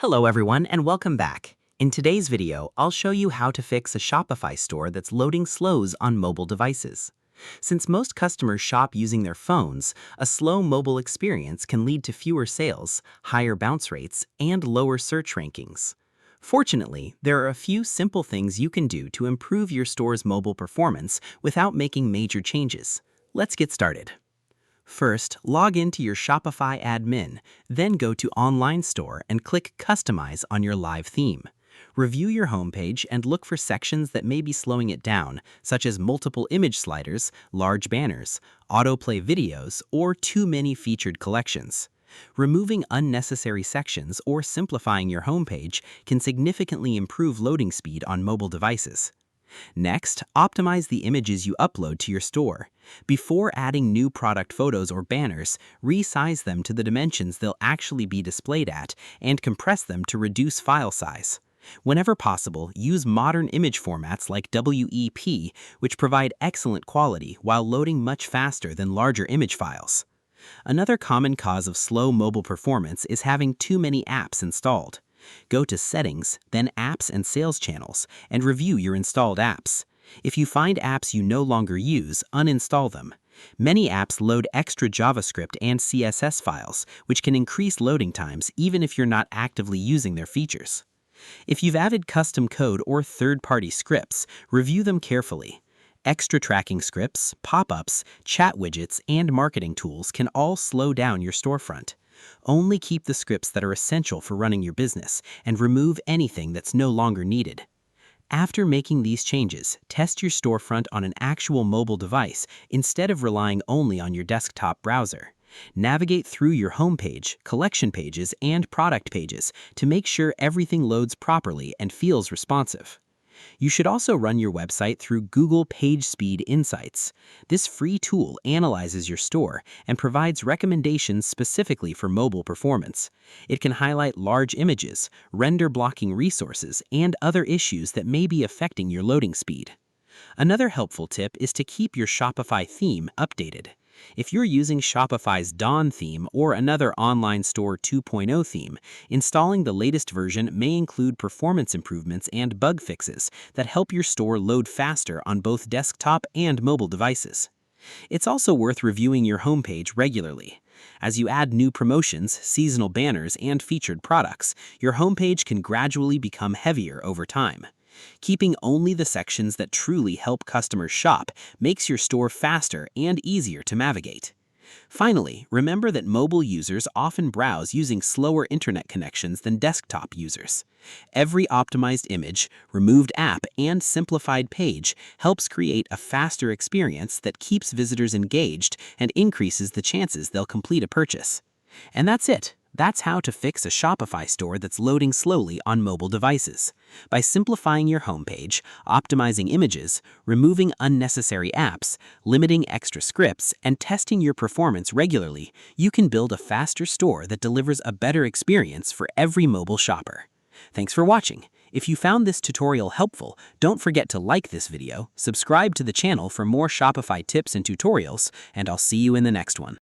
Hello everyone and welcome back. In today's video, I'll show you how to fix a Shopify store that's loading slows on mobile devices. Since most customers shop using their phones, a slow mobile experience can lead to fewer sales, higher bounce rates, and lower search rankings. Fortunately, there are a few simple things you can do to improve your store's mobile performance without making major changes. Let's get started. First, log into your Shopify admin, then go to Online Store and click Customize on your live theme. Review your homepage and look for sections that may be slowing it down, such as multiple image sliders, large banners, autoplay videos, or too many featured collections. Removing unnecessary sections or simplifying your homepage can significantly improve loading speed on mobile devices. Next, optimize the images you upload to your store. Before adding new product photos or banners, resize them to the dimensions they'll actually be displayed at and compress them to reduce file size. Whenever possible, use modern image formats like WEP, which provide excellent quality while loading much faster than larger image files. Another common cause of slow mobile performance is having too many apps installed. Go to Settings, then Apps and Sales Channels, and review your installed apps. If you find apps you no longer use, uninstall them. Many apps load extra JavaScript and CSS files, which can increase loading times even if you're not actively using their features. If you've added custom code or third-party scripts, review them carefully. Extra tracking scripts, pop-ups, chat widgets, and marketing tools can all slow down your storefront. Only keep the scripts that are essential for running your business and remove anything that's no longer needed. After making these changes, test your storefront on an actual mobile device instead of relying only on your desktop browser. Navigate through your homepage, collection pages, and product pages to make sure everything loads properly and feels responsive. You should also run your website through Google PageSpeed Insights. This free tool analyzes your store and provides recommendations specifically for mobile performance. It can highlight large images, render blocking resources, and other issues that may be affecting your loading speed. Another helpful tip is to keep your Shopify theme updated. If you're using Shopify's Dawn theme or another online store 2.0 theme, installing the latest version may include performance improvements and bug fixes that help your store load faster on both desktop and mobile devices. It's also worth reviewing your homepage regularly. As you add new promotions, seasonal banners, and featured products, your homepage can gradually become heavier over time. Keeping only the sections that truly help customers shop makes your store faster and easier to navigate. Finally, remember that mobile users often browse using slower internet connections than desktop users. Every optimized image, removed app, and simplified page helps create a faster experience that keeps visitors engaged and increases the chances they'll complete a purchase. And that's it. That's how to fix a Shopify store that's loading slowly on mobile devices. By simplifying your homepage, optimizing images, removing unnecessary apps, limiting extra scripts, and testing your performance regularly, you can build a faster store that delivers a better experience for every mobile shopper. Thanks for watching. If you found this tutorial helpful, don't forget to like this video, subscribe to the channel for more Shopify tips and tutorials, and I'll see you in the next one.